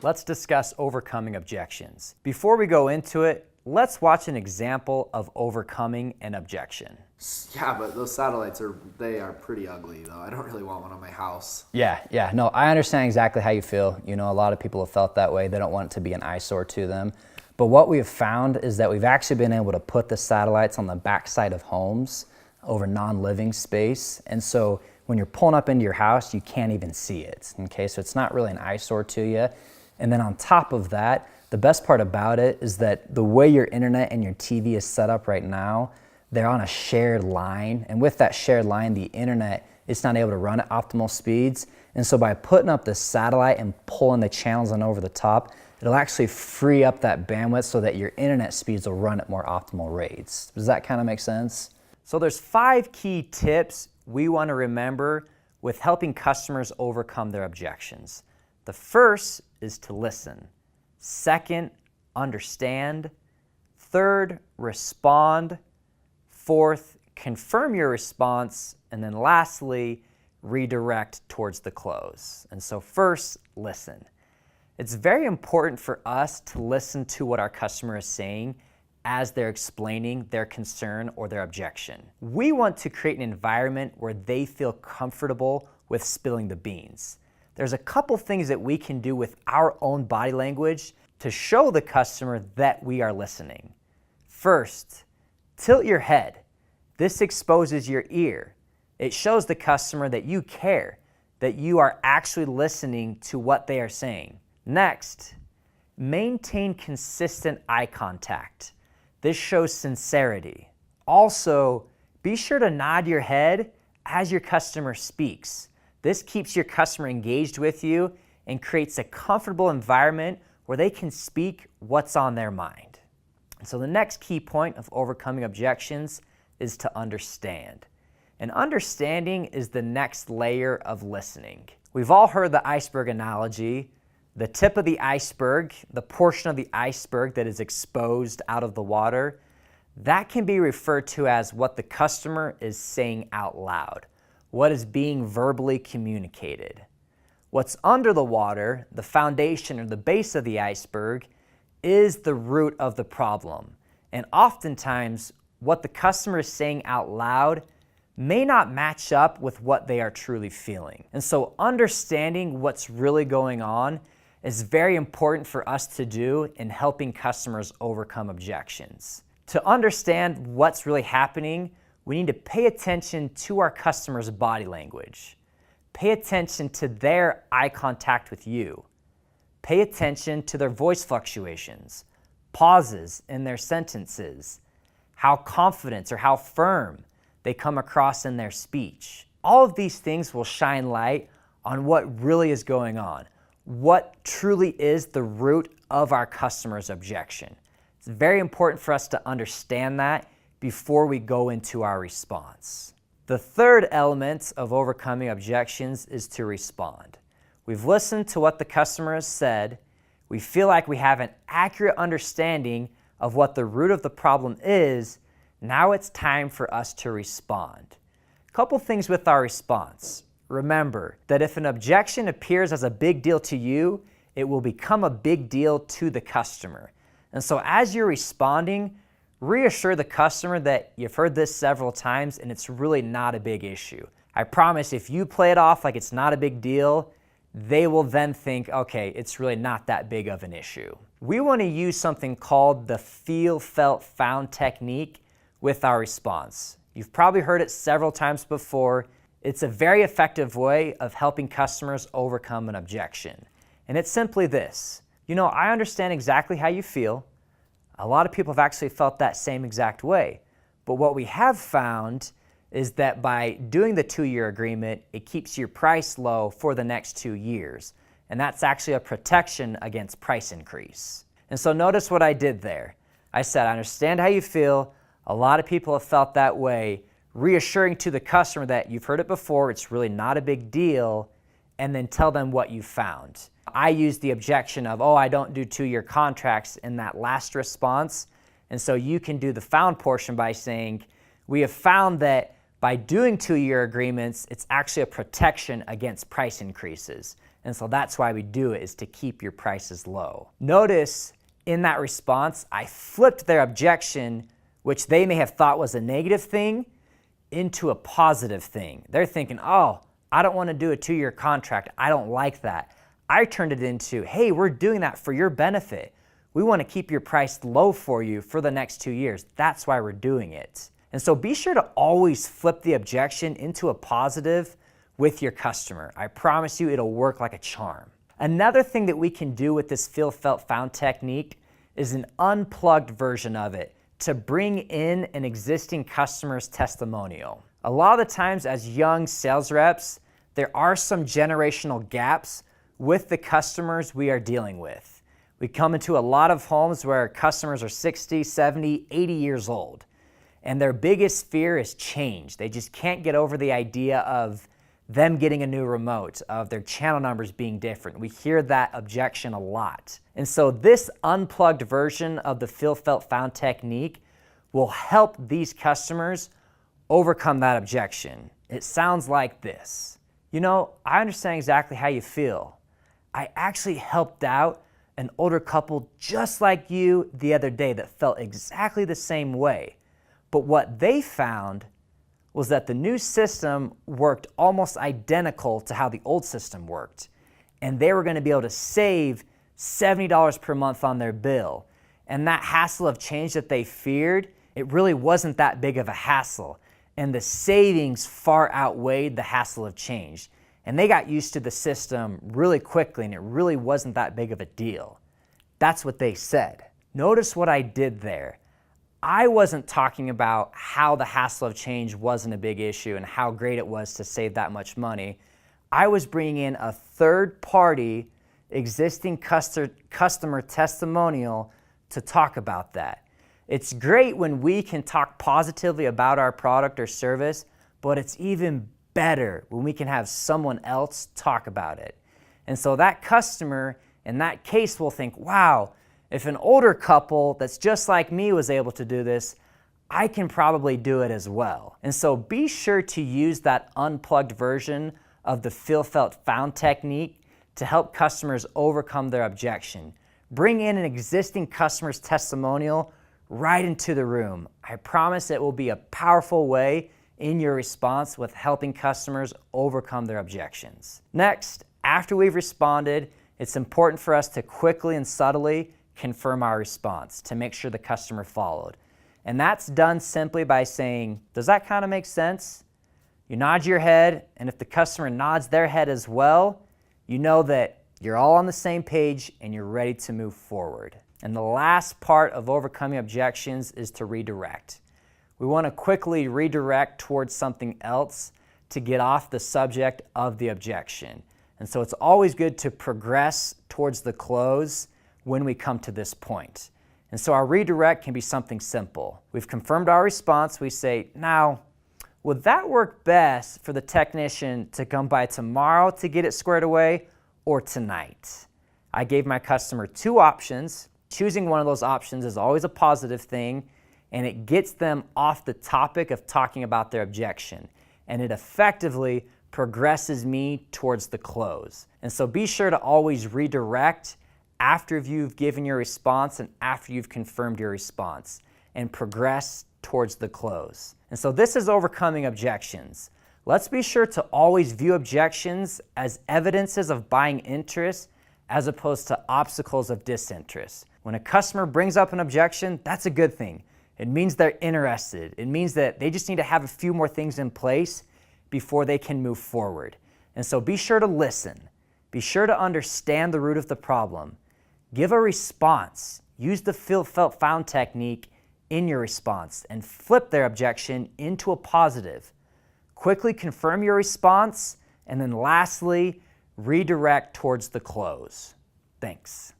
let's discuss overcoming objections. Before we go into it, let's watch an example of overcoming an objection. Yeah, but those satellites they are pretty ugly though. I don't really want one on my house. Yeah, no, I understand exactly how you feel. You know, a lot of people have felt that way. They don't want it to be an eyesore to them. But what we have found is that we've actually been able to put the satellites on the backside of homes over non-living space. And so when you're pulling up into your house, you can't even see it, okay? So it's not really an eyesore to you. And then on top of that, the best part about it is that the way your internet and your TV is set up right now, they're on a shared line. And with that shared line, the internet is not able to run at optimal speeds. And so by putting up the satellite and pulling the channels on over the top, it'll actually free up that bandwidth so that your internet speeds will run at more optimal rates. Does that kind of make sense? So there's 5 key tips we want to remember with helping customers overcome their objections. The first is to listen. Second, understand. Third, respond. Fourth, confirm your response. And then lastly, redirect towards the close. And so first, listen. It's very important for us to listen to what our customer is saying as they're explaining their concern or their objection. We want to create an environment where they feel comfortable with spilling the beans. There's a couple things that we can do with our own body language to show the customer that we are listening. First, tilt your head. This exposes your ear. It shows the customer that you care, that you are actually listening to what they are saying. Next, maintain consistent eye contact. This shows sincerity. Also, be sure to nod your head as your customer speaks. This keeps your customer engaged with you and creates a comfortable environment where they can speak what's on their mind. So the next key point of overcoming objections is to understand. And understanding is the next layer of listening. We've all heard the iceberg analogy. The tip of the iceberg, the portion of the iceberg that is exposed out of the water, that can be referred to as what the customer is saying out loud, what is being verbally communicated. What's under the water, the foundation or the base of the iceberg, is the root of the problem. And oftentimes, what the customer is saying out loud may not match up with what they are truly feeling. And so understanding what's really going on is very important for us to do in helping customers overcome objections. To understand what's really happening, we need to pay attention to our customer's body language. Pay attention to their eye contact with you. Pay attention to their voice fluctuations, pauses in their sentences, how confident or how firm they come across in their speech. All of these things will shine light on what really is going on, what truly is the root of our customer's objection. It's very important for us to understand that before we go into our response. The third element of overcoming objections is to respond. We've listened to what the customer has said. We feel like we have an accurate understanding of what the root of the problem is. Now it's time for us to respond. A couple things with our response. Remember that if an objection appears as a big deal to you, it will become a big deal to the customer. And so as you're responding, reassure the customer that you've heard this several times and it's really not a big issue. I promise if you play it off like it's not a big deal, they will then think, okay, it's really not that big of an issue. We want to use something called the feel, felt, found technique with our response. You've probably heard it several times before. It's a very effective way of helping customers overcome an objection. And it's simply this. You know, I understand exactly how you feel. A lot of people have actually felt that same exact way. But what we have found is that by doing the 2-year agreement, it keeps your price low for the next 2 years. And that's actually a protection against price increase. And so notice what I did there. I said, I understand how you feel. A lot of people have felt that way, reassuring to the customer that you've heard it before, it's really not a big deal, and then tell them what you found. I used the objection of, I don't do 2-year contracts in that last response. And so you can do the found portion by saying, we have found that by doing 2-year agreements, it's actually a protection against price increases. And so that's why we do it, is to keep your prices low. Notice in that response, I flipped their objection, which they may have thought was a negative thing, into a positive thing. They're thinking, oh, I don't want to do a 2-year contract. I don't like that. I turned it into, hey, we're doing that for your benefit. We want to keep your price low for you for the next 2 years. That's why we're doing it. And so be sure to always flip the objection into a positive with your customer. I promise you it'll work like a charm. Another thing that we can do with this feel, felt, found technique is an unplugged version of it to bring in an existing customer's testimonial. A lot of the times as young sales reps, there are some generational gaps with the customers we are dealing with. We come into a lot of homes where customers are 60, 70, 80 years old, and their biggest fear is change. They just can't get over the idea of them getting a new remote, of their channel numbers being different. We hear that objection a lot. And so this unplugged version of the feel, felt, found technique will help these customers overcome that objection. It sounds like this. You know, I understand exactly how you feel. I actually helped out an older couple just like you the other day that felt exactly the same way. But what they found was that the new system worked almost identical to how the old system worked. And they were going to be able to save $70 per month on their bill. And that hassle of change that they feared, it really wasn't that big of a hassle. And the savings far outweighed the hassle of change. And they got used to the system really quickly, and it really wasn't that big of a deal. That's what they said. Notice what I did there. I wasn't talking about how the hassle of change wasn't a big issue and how great it was to save that much money. I was bringing in a third-party existing customer testimonial to talk about that. It's great when we can talk positively about our product or service, but it's even better when we can have someone else talk about it. And so that customer in that case will think, wow, if an older couple that's just like me was able to do this, I can probably do it as well. And so be sure to use that unplugged version of the feel, felt, found technique to help customers overcome their objection. Bring in an existing customer's testimonial right into the room. I promise it will be a powerful way in your response with helping customers overcome their objections. Next, after we've responded, it's important for us to quickly and subtly confirm our response to make sure the customer followed. And that's done simply by saying, does that kind of make sense? You nod your head, and if the customer nods their head as well, you know that you're all on the same page and you're ready to move forward. And the last part of overcoming objections is to redirect. We want to quickly redirect towards something else to get off the subject of the objection. And so it's always good to progress towards the close when we come to this point. And so our redirect can be something simple. We've confirmed our response. We say, now, would that work best for the technician to come by tomorrow to get it squared away or tonight? I gave my customer 2 options. Choosing one of those options is always a positive thing, and it gets them off the topic of talking about their objection. And it effectively progresses me towards the close. And so be sure to always redirect after you've given your response and after you've confirmed your response, and progress towards the close. And so this is overcoming objections. Let's be sure to always view objections as evidences of buying interest as opposed to obstacles of disinterest. When a customer brings up an objection, that's a good thing. It means they're interested. It means that they just need to have a few more things in place before they can move forward. And so be sure to listen. Be sure to understand the root of the problem. Give a response. Use the feel, felt, found technique in your response and flip their objection into a positive. Quickly confirm your response, and then lastly, redirect towards the close. Thanks.